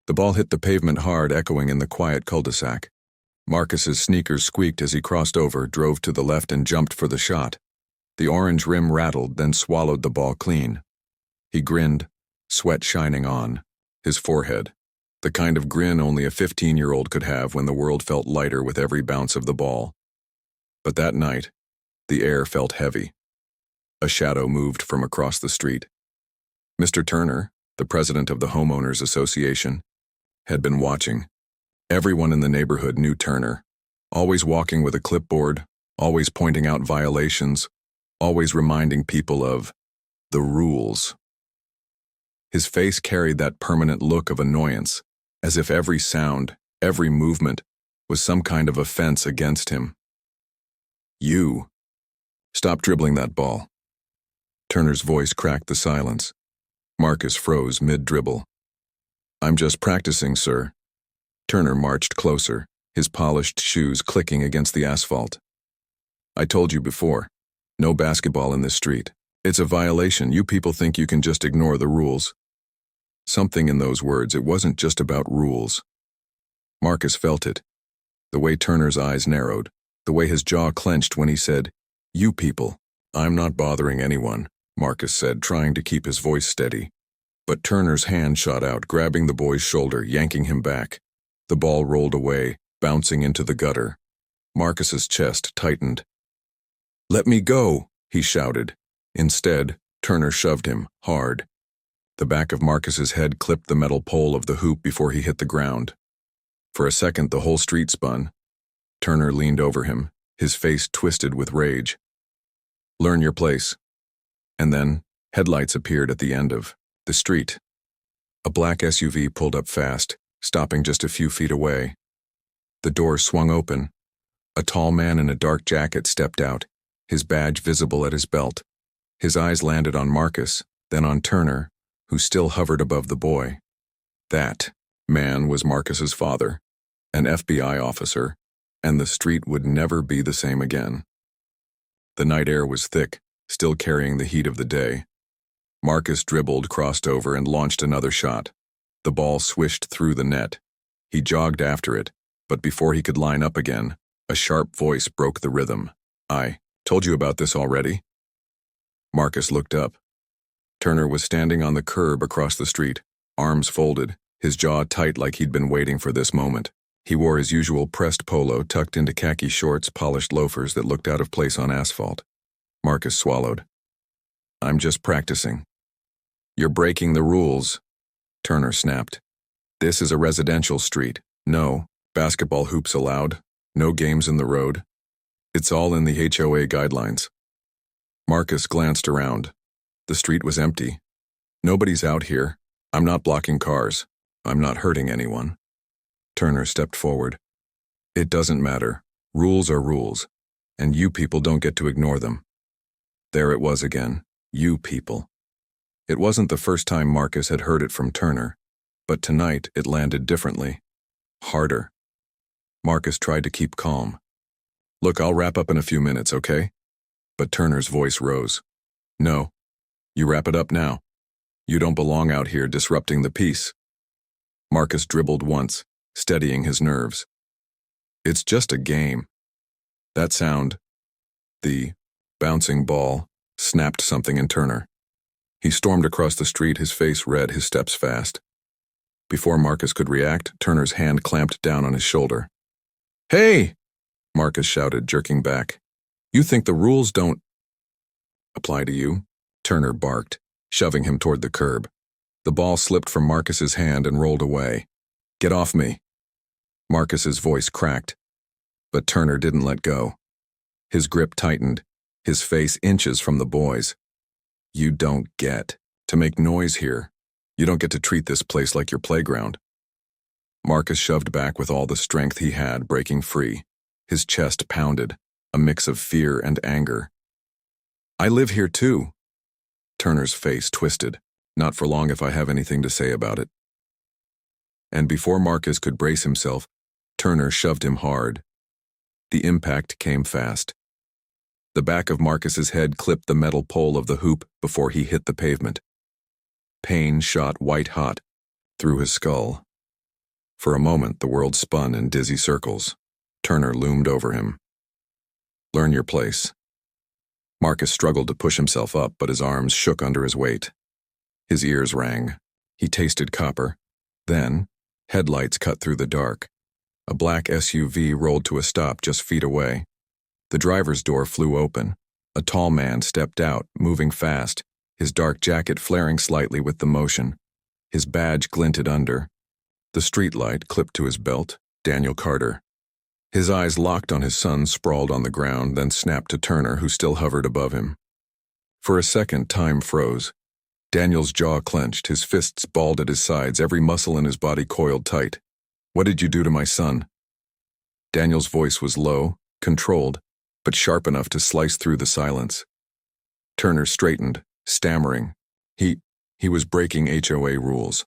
The ball hit the pavement hard, echoing in the quiet cul-de-sac. Marcus's sneakers squeaked as he crossed over, drove to the left, and jumped for the shot. The orange rim rattled, then swallowed the ball clean. He grinned, sweat shining on his forehead, the kind of grin only a 15-year-old could have when the world felt lighter with every bounce of the ball. But that night, the air felt heavy. A shadow moved from across the street. Mr. Turner, the president of the Homeowners Association, had been watching. Everyone in the neighborhood knew Turner, always walking with a clipboard, always pointing out violations, always reminding people of the rules. His face carried that permanent look of annoyance, as if every sound, every movement, was some kind of offense against him. "You. Stop dribbling that ball." Turner's voice cracked the silence. Marcus froze mid-dribble. "I'm just practicing, sir." Turner marched closer, his polished shoes clicking against the asphalt. "I told you before, no basketball in this street. It's a violation. You people think you can just ignore the rules." Something in those words, it wasn't just about rules. Marcus felt it. The way Turner's eyes narrowed, the way his jaw clenched when he said, "You people." "I'm not bothering anyone," Marcus said, trying to keep his voice steady. But Turner's hand shot out, grabbing the boy's shoulder, yanking him back. The ball rolled away, bouncing into the gutter. Marcus's chest tightened. "Let me go," he shouted. Instead, Turner shoved him, hard. The back of Marcus's head clipped the metal pole of the hoop before he hit the ground. For a second, the whole street spun. Turner leaned over him, his face twisted with rage. "Learn your place." And then, headlights appeared at the end of the street. A black SUV pulled up fast, stopping just a few feet away. The doors swung open. A tall man in a dark jacket stepped out, his badge visible at his belt. His eyes landed on Marcus, then on Turner, who still hovered above the boy. That man was Marcus's father, an FBI officer, and the street would never be the same again. The night air was thick, still carrying the heat of the day. Marcus dribbled, crossed over, and launched another shot. The ball swished through the net. He jogged after it, but before he could line up again, a sharp voice broke the rhythm. "I told you about this already?" Marcus looked up. Turner was standing on the curb across the street, arms folded, his jaw tight like he'd been waiting for this moment. He wore his usual pressed polo tucked into khaki shorts, polished loafers that looked out of place on asphalt. Marcus swallowed. "I'm just practicing." "You're breaking the rules," Turner snapped. "This is a residential street. No basketball hoops allowed, no games in the road. It's all in the HOA guidelines." Marcus glanced around. The street was empty. "Nobody's out here. I'm not blocking cars. I'm not hurting anyone." Turner stepped forward. "It doesn't matter. Rules are rules, and you people don't get to ignore them." There it was again. You people. It wasn't the first time Marcus had heard it from Turner, but tonight it landed differently. Harder. Marcus tried to keep calm. "Look, I'll wrap up in a few minutes, okay?" But Turner's voice rose. "No. You wrap it up now. You don't belong out here disrupting the peace." Marcus dribbled once, steadying his nerves. "It's just a game." That sound, the bouncing ball, snapped something in Turner. He stormed across the street, his face red, his steps fast. Before Marcus could react, Turner's hand clamped down on his shoulder. "Hey!" Marcus shouted, jerking back. "You think the rules don't apply to you?" Turner barked, shoving him toward the curb. The ball slipped from Marcus's hand and rolled away. "Get off me." Marcus's voice cracked, but Turner didn't let go. His grip tightened, his face inches from the boy's. "You don't get to make noise here. You don't get to treat this place like your playground." Marcus shoved back with all the strength he had, breaking free. His chest pounded, a mix of fear and anger. "I live here too." Turner's face twisted. "Not for long if I have anything to say about it." And before Marcus could brace himself, Turner shoved him hard. The impact came fast. The back of Marcus's head clipped the metal pole of the hoop before he hit the pavement. Pain shot white-hot through his skull. For a moment, the world spun in dizzy circles. Turner loomed over him. Learn your place. Marcus struggled to push himself up, but his arms shook under his weight. His ears rang. He tasted copper. Then, headlights cut through the dark. A black SUV rolled to a stop just feet away. The driver's door flew open. A tall man stepped out, moving fast, his dark jacket flaring slightly with the motion. His badge glinted under. The streetlight clipped to his belt, Daniel Carter. His eyes locked on his son sprawled on the ground, then snapped to Turner, who still hovered above him. For a second, time froze. Daniel's jaw clenched, his fists balled at his sides, every muscle in his body coiled tight. What did you do to my son? Daniel's voice was low, controlled, but sharp enough to slice through the silence. Turner straightened, stammering. He was breaking HOA rules.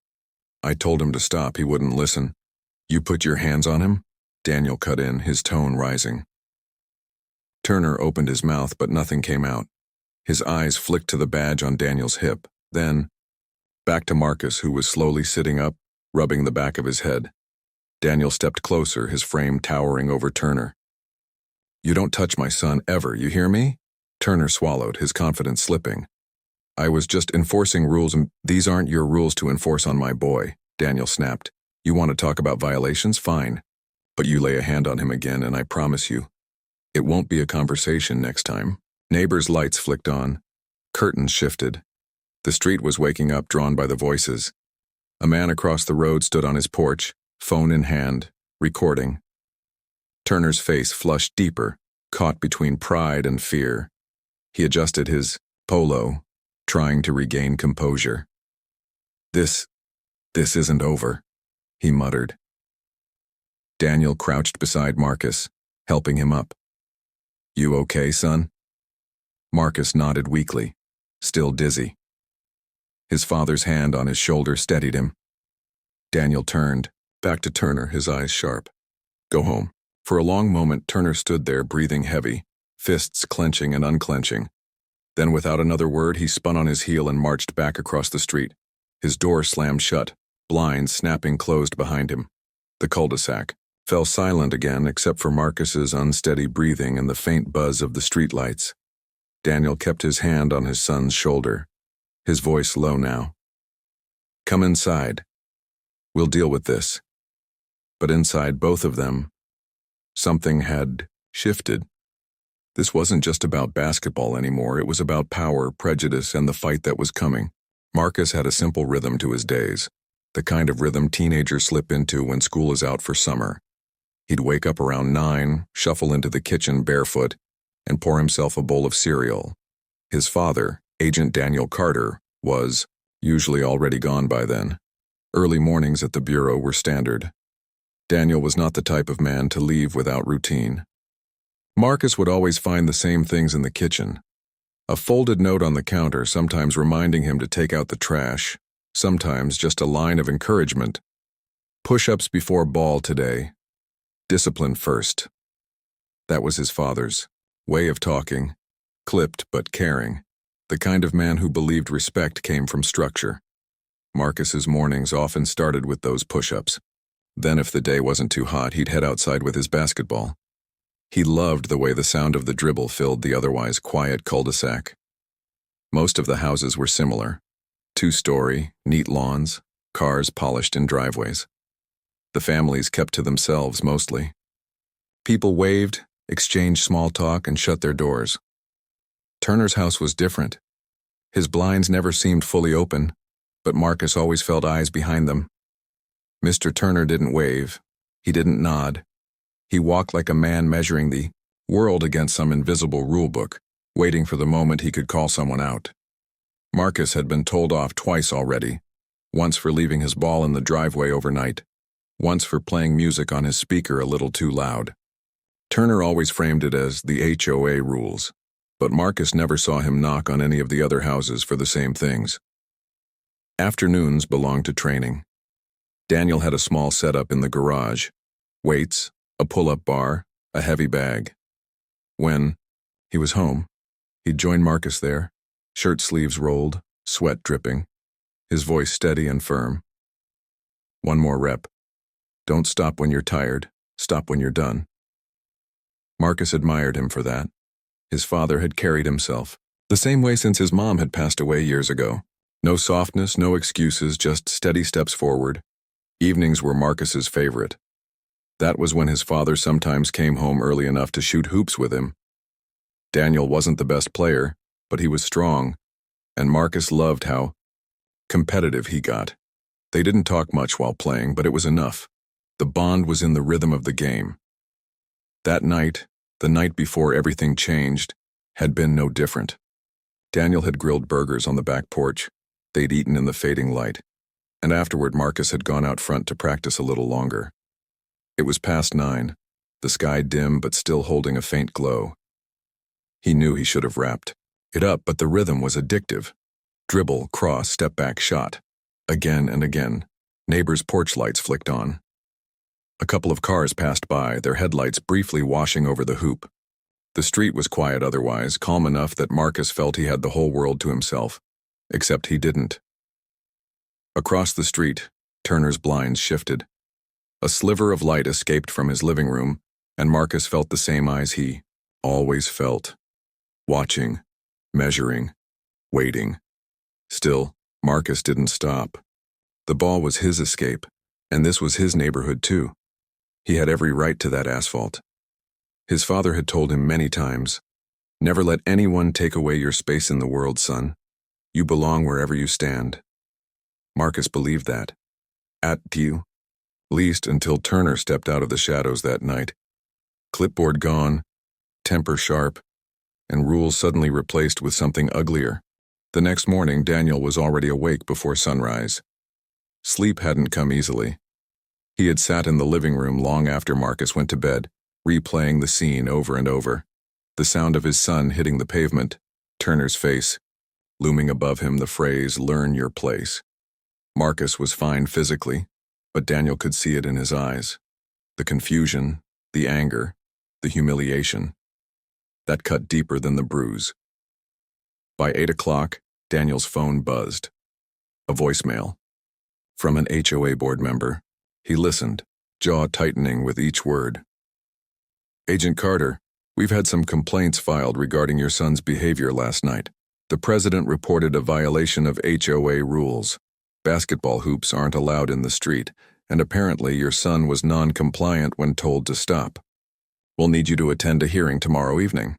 I told him to stop, he wouldn't listen. You put your hands on him? Daniel cut in, his tone rising. Turner opened his mouth, but nothing came out. His eyes flicked to the badge on Daniel's hip, then back to Marcus, who was slowly sitting up, rubbing the back of his head. Daniel stepped closer, his frame towering over Turner. You don't touch my son ever, you hear me? Turner swallowed, his confidence slipping. I was just enforcing rules, and these aren't your rules to enforce on my boy, Daniel snapped. You want to talk about violations? Fine. But you lay a hand on him again, and I promise you, it won't be a conversation next time. Neighbors' lights flicked on. Curtains shifted. The street was waking up, drawn by the voices. A man across the road stood on his porch, phone in hand, recording. Turner's face flushed deeper, caught between pride and fear. He adjusted his polo, trying to regain composure. This isn't over, he muttered. Daniel crouched beside Marcus, helping him up. You okay, son? Marcus nodded weakly, still dizzy. His father's hand on his shoulder steadied him. Daniel turned, back to Turner, his eyes sharp. Go home. For a long moment, Turner stood there, breathing heavy, fists clenching and unclenching. Then, without another word, he spun on his heel and marched back across the street. His door slammed shut, blinds snapping closed behind him. The cul-de-sac fell silent again, except for Marcus's unsteady breathing and the faint buzz of the streetlights. Daniel kept his hand on his son's shoulder, his voice low now. Come inside. We'll deal with this. But inside both of them, something had shifted. This wasn't just about basketball anymore, it was about power, prejudice, and the fight that was coming. Marcus had a simple rhythm to his days, the kind of rhythm teenagers slip into when school is out for summer. He'd wake up around 9, shuffle into the kitchen barefoot, and pour himself a bowl of cereal. His father, Agent Daniel Carter, was usually already gone by then. Early mornings at the bureau were standard. Daniel was not the type of man to leave without routine. Marcus would always find the same things in the kitchen. A folded note on the counter, sometimes reminding him to take out the trash, sometimes just a line of encouragement. Push-ups before ball today. Discipline first. That was his father's way of talking, clipped but caring, the kind of man who believed respect came from structure. Marcus's mornings often started with those push-ups. Then if the day wasn't too hot, he'd head outside with his basketball. He loved the way the sound of the dribble filled the otherwise quiet cul-de-sac. Most of the houses were similar. 2-story, neat lawns, cars polished in driveways. The families kept to themselves mostly. People waved, exchanged small talk, and shut their doors. Turner's house was different. His blinds never seemed fully open, but Marcus always felt eyes behind them. Mr. Turner didn't wave. He didn't nod. He walked like a man measuring the world against some invisible rulebook, waiting for the moment he could call someone out. Marcus had been told off twice already, once for leaving his ball in the driveway overnight, once for playing music on his speaker a little too loud. Turner always framed it as the HOA rules, but Marcus never saw him knock on any of the other houses for the same things. Afternoons belonged to training. Daniel had a small setup in the garage, weights, a pull-up bar, a heavy bag. When he was home, he'd join Marcus there, shirt sleeves rolled, sweat dripping, his voice steady and firm. One more rep. Don't stop when you're tired. Stop when you're done. Marcus admired him for that. His father had carried himself the same way since his mom had passed away years ago. No softness, no excuses, just steady steps forward. Evenings were Marcus's favorite. That was when his father sometimes came home early enough to shoot hoops with him. Daniel wasn't the best player, but he was strong, and Marcus loved how competitive he got. They didn't talk much while playing, but it was enough. The bond was in the rhythm of the game. That night, the night before everything changed, had been no different. Daniel had grilled burgers on the back porch. They'd eaten in the fading light, and afterward Marcus had gone out front to practice a little longer. It was past 9, the sky dim but still holding a faint glow. He knew he should have wrapped it up, but the rhythm was addictive. Dribble, cross, step back, shot. Again and again. Neighbors' porch lights flicked on. A couple of cars passed by, their headlights briefly washing over the hoop. The street was quiet otherwise, calm enough that Marcus felt he had the whole world to himself. Except he didn't. Across the street, Turner's blinds shifted. A sliver of light escaped from his living room, and Marcus felt the same eyes he always felt. Watching, measuring, waiting. Still, Marcus didn't stop. The ball was his escape, and this was his neighborhood too. He had every right to that asphalt. His father had told him many times, "Never let anyone take away your space in the world, son. You belong wherever you stand." Marcus believed that. At least until Turner stepped out of the shadows that night. Clipboard gone, temper sharp, and rules suddenly replaced with something uglier. The next morning, Daniel was already awake before sunrise. Sleep hadn't come easily. He had sat in the living room long after Marcus went to bed, replaying the scene over and over. The sound of his son hitting the pavement, Turner's face, looming above him the phrase, "Learn your place." Marcus was fine physically, but Daniel could see it in his eyes. The confusion, the anger, the humiliation. That cut deeper than the bruise. By 8 o'clock, Daniel's phone buzzed. A voicemail. From an HOA board member. He listened, jaw tightening with each word. "Agent Carter, we've had some complaints filed regarding your son's behavior last night. The president reported a violation of HOA rules. Basketball hoops aren't allowed in the street, and apparently your son was non-compliant when told to stop. We'll need you to attend a hearing tomorrow evening."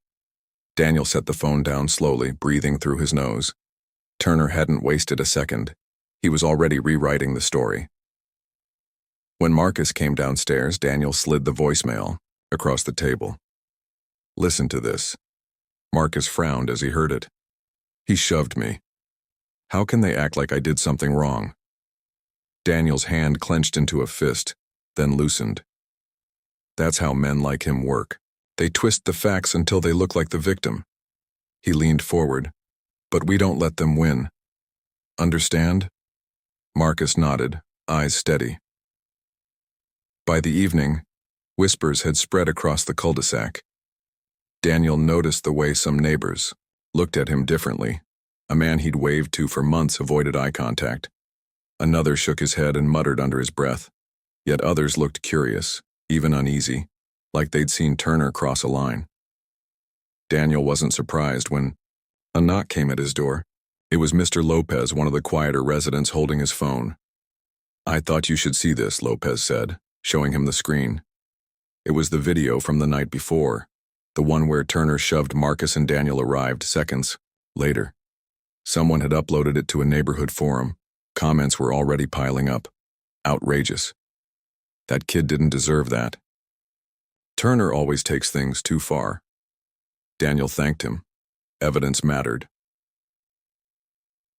Daniel set the phone down slowly, breathing through his nose. Turner hadn't wasted a second. He was already rewriting the story. When Marcus came downstairs, Daniel slid the voicemail across the table. "Listen to this." Marcus frowned as he heard it. "He shoved me. How can they act like I did something wrong?" Daniel's hand clenched into a fist, then loosened. That's how men like him work. They twist the facts until they look like the victim. He leaned forward. "But we don't let them win. Understand?" Marcus nodded, eyes steady. By the evening, whispers had spread across the cul-de-sac. Daniel noticed the way some neighbors looked at him differently. A man he'd waved to for months avoided eye contact. Another shook his head and muttered under his breath. Yet others looked curious, even uneasy, like they'd seen Turner cross a line. Daniel wasn't surprised when a knock came at his door. It was Mr. Lopez, one of the quieter residents, holding his phone. "I thought you should see this," Lopez said, showing him the screen. It was the video from the night before, the one where Turner shoved Marcus and Daniel arrived seconds later. Someone had uploaded it to a neighborhood forum. Comments were already piling up. Outrageous. That kid didn't deserve that. Turner always takes things too far. Daniel thanked him. Evidence mattered.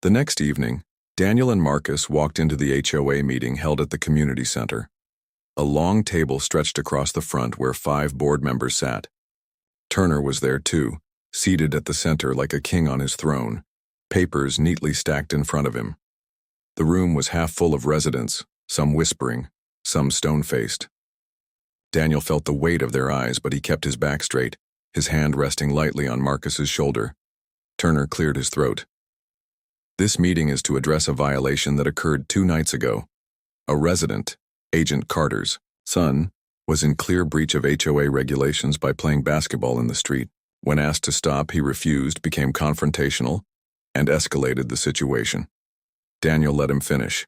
The next evening, Daniel and Marcus walked into the HOA meeting held at the community center. A long table stretched across the front where 5 board members sat. Turner was there too, seated at the center like a king on his throne, papers neatly stacked in front of him. The room was half full of residents, some whispering, some stone-faced. Daniel felt the weight of their eyes, but he kept his back straight, his hand resting lightly on Marcus's shoulder. Turner cleared his throat. "This meeting is to address a violation that occurred 2 nights ago. A resident, Agent Carter's son was in clear breach of HOA regulations by playing basketball in the street. When asked to stop, he refused, became confrontational, and escalated the situation. Daniel let him finish,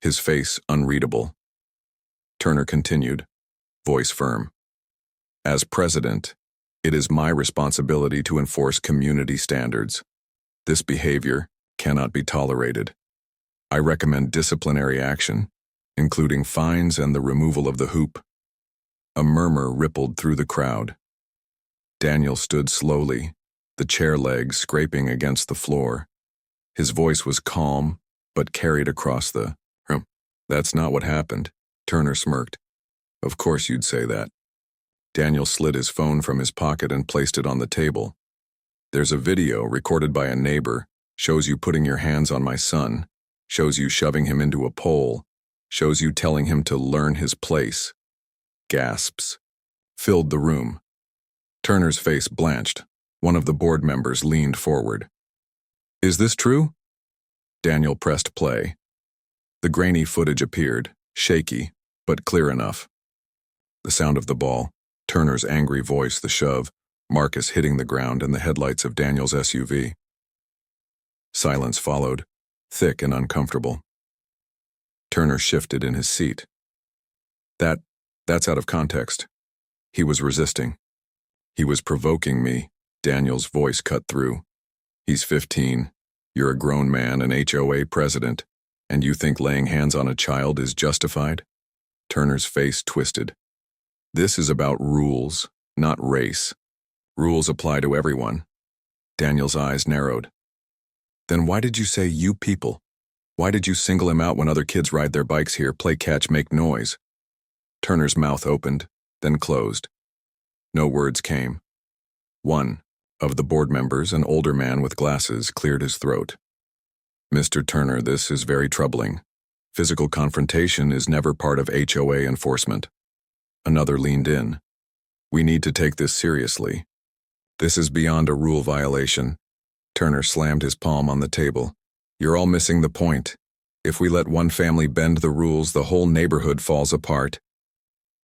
his face unreadable. Turner continued, voice firm. As president, it is my responsibility to enforce community standards. This behavior cannot be tolerated. I recommend disciplinary action, including fines and the removal of the hoop. A murmur rippled through the crowd. Daniel stood slowly, the chair legs scraping against the floor. His voice was calm, but carried across the room. That's not what happened, Turner smirked. Of course you'd say that. Daniel slid his phone from his pocket and placed it on the table. There's a video recorded by a neighbor, shows you putting your hands on my son, shows you shoving him into a pole, shows you telling him to learn his place. Gasps filled the room. Turner's face blanched. One of the board members leaned forward. Is this true? Daniel pressed play. The grainy footage appeared, shaky, but clear enough. The sound of the ball, Turner's angry voice, the shove, Marcus hitting the ground, and the headlights of Daniel's SUV. Silence followed, thick and uncomfortable. Turner shifted in his seat. That's out of context. He was resisting. He was provoking me, Daniel's voice cut through. He's 15. You're a grown man, an HOA president, and you think laying hands on a child is justified? Turner's face twisted. This is about rules, not race. Rules apply to everyone. Daniel's eyes narrowed. Then why did you say you people? Why did you single him out when other kids ride their bikes here, play catch, make noise? Turner's mouth opened, then closed. No words came. One of the board members, an older man with glasses, cleared his throat. Mr. Turner, this is very troubling. Physical confrontation is never part of HOA enforcement. Another leaned in. We need to take this seriously. This is beyond a rule violation. Turner slammed his palm on the table. You're all missing the point. If we let one family bend the rules, the whole neighborhood falls apart.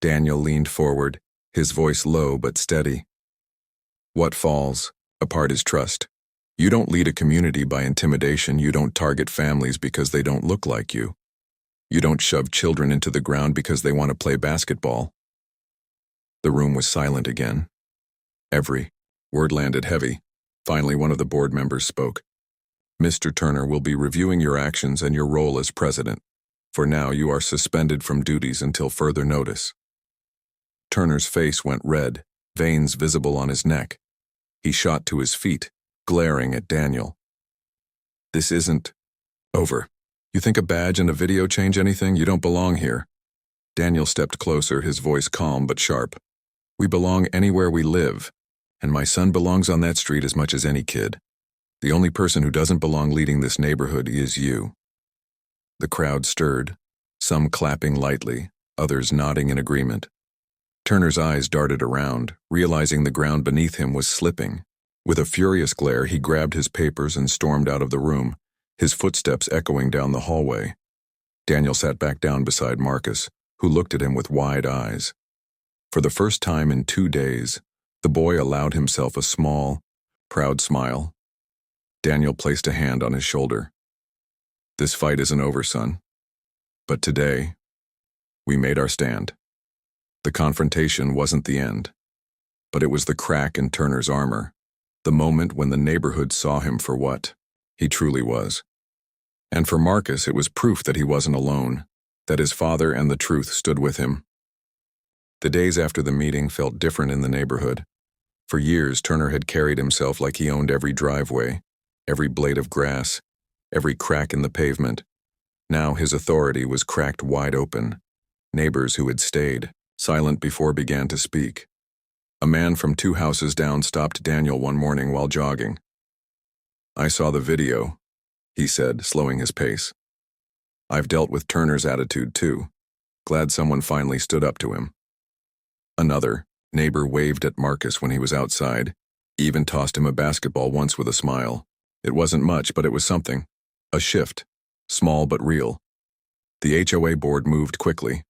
Daniel leaned forward, his voice low but steady. What falls apart is trust. You don't lead a community by intimidation. You don't target families because they don't look like you. You don't shove children into the ground because they want to play basketball. The room was silent again. Every word landed heavy. Finally, one of the board members spoke. Mr. Turner will be reviewing your actions and your role as president. For now, you are suspended from duties until further notice. Turner's face went red, veins visible on his neck. He shot to his feet, glaring at Daniel. This isn't over. You think a badge and a video change anything? You don't belong here. Daniel stepped closer, his voice calm but sharp. We belong anywhere we live, and my son belongs on that street as much as any kid. The only person who doesn't belong leading this neighborhood is you. The crowd stirred, some clapping lightly, others nodding in agreement. Turner's eyes darted around, realizing the ground beneath him was slipping. With a furious glare, he grabbed his papers and stormed out of the room, his footsteps echoing down the hallway. Daniel sat back down beside Marcus, who looked at him with wide eyes. For the first time in 2 days, the boy allowed himself a small, proud smile. Daniel placed a hand on his shoulder. This fight isn't over, son. But today, we made our stand. The confrontation wasn't the end, but it was the crack in Turner's armor, the moment when the neighborhood saw him for what he truly was. And for Marcus, it was proof that he wasn't alone, that his father and the truth stood with him. The days after the meeting felt different in the neighborhood. For years, Turner had carried himself like he owned every driveway, every blade of grass, every crack in the pavement. Now his authority was cracked wide open. Neighbors who had stayed silent before began to speak. A man from 2 houses down stopped Daniel one morning while jogging. I saw the video, he said, slowing his pace. I've dealt with Turner's attitude too. Glad someone finally stood up to him. Another neighbor waved at Marcus when he was outside, even tossed him a basketball once with a smile. It wasn't much, but it was something. A shift, small but real. The HOA board moved quickly.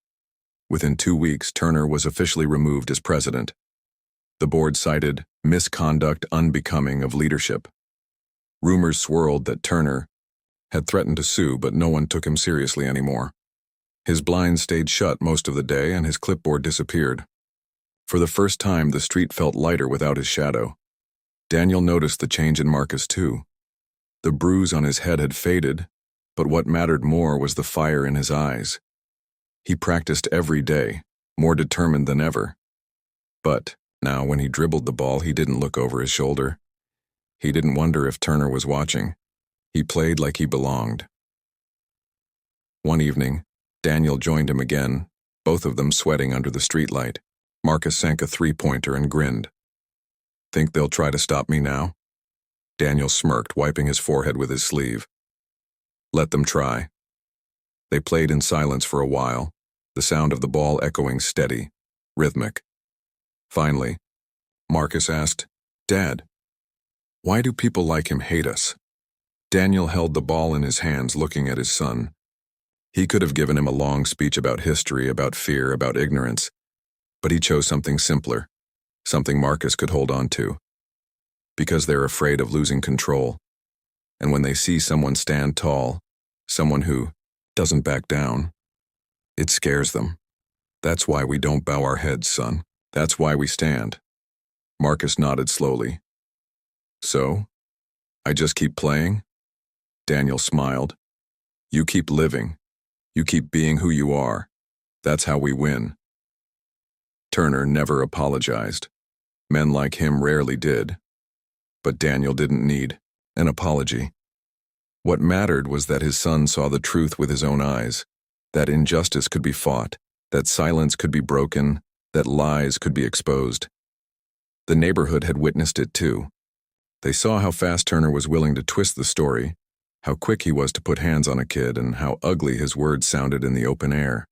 Within 2 weeks, Turner was officially removed as president. The board cited misconduct unbecoming of leadership. Rumors swirled that Turner had threatened to sue, but no one took him seriously anymore. His blinds stayed shut most of the day and his clipboard disappeared. For the first time, the street felt lighter without his shadow. Daniel noticed the change in Marcus too. The bruise on his head had faded, but what mattered more was the fire in his eyes. He practiced every day, more determined than ever. But now when he dribbled the ball, he didn't look over his shoulder. He didn't wonder if Turner was watching. He played like he belonged. One evening, Daniel joined him again, both of them sweating under the streetlight. Marcus sank a three-pointer and grinned. "Think they'll try to stop me now?" Daniel smirked, wiping his forehead with his sleeve. "Let them try." They played in silence for a while, the sound of the ball echoing steady, rhythmic. Finally, Marcus asked, "Dad, why do people like him hate us?" Daniel held the ball in his hands, looking at his son. He could have given him a long speech about history, about fear, about ignorance, but he chose something simpler, something Marcus could hold on to. Because they're afraid of losing control. And when they see someone stand tall, someone who doesn't back down, it scares them. That's why we don't bow our heads, son. That's why we stand. Marcus nodded slowly. "So, I just keep playing?" Daniel smiled. "You keep living. You keep being who you are. That's how we win." Turner never apologized. Men like him rarely did. But Daniel didn't need an apology. What mattered was that his son saw the truth with his own eyes, that injustice could be fought, that silence could be broken, that lies could be exposed. The neighborhood had witnessed it too. They saw how fast Turner was willing to twist the story, how quick he was to put hands on a kid, and how ugly his words sounded in the open air.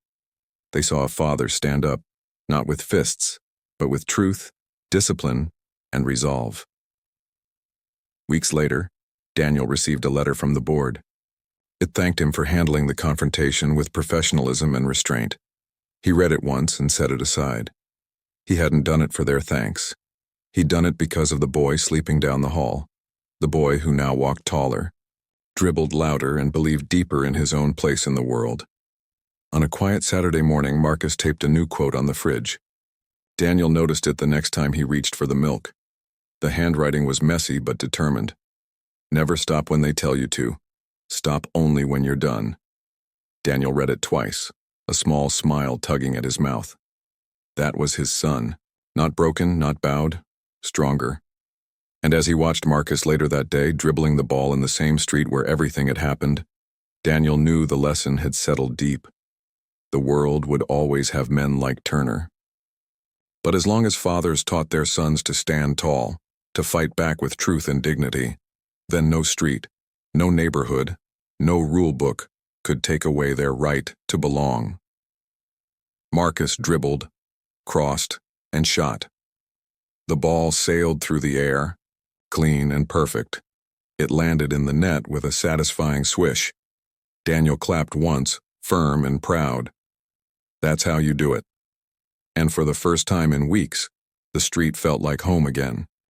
They saw a father stand up, not with fists, but with truth, discipline, and resolve. Weeks later, Daniel received a letter from the board. It thanked him for handling the confrontation with professionalism and restraint. He read it once and set it aside. He hadn't done it for their thanks. He'd done it because of the boy sleeping down the hall, the boy who now walked taller, dribbled louder, and believed deeper in his own place in the world. On a quiet Saturday morning, Marcus taped a new quote on the fridge. Daniel noticed it the next time he reached for the milk. The handwriting was messy but determined. "Never stop when they tell you to. Stop only when you're done." Daniel read it twice, a small smile tugging at his mouth. That was his son. Not broken, not bowed, stronger. And as he watched Marcus later that day, dribbling the ball in the same street where everything had happened, Daniel knew the lesson had settled deep. The world would always have men like Turner. But as long as fathers taught their sons to stand tall, to fight back with truth and dignity, then no street, no neighborhood, no rule book could take away their right to belong. Marcus dribbled, crossed, and shot. The ball sailed through the air, clean and perfect. It landed in the net with a satisfying swish. Daniel clapped once, firm and proud. That's how you do it. And for the first time in weeks, the street felt like home again.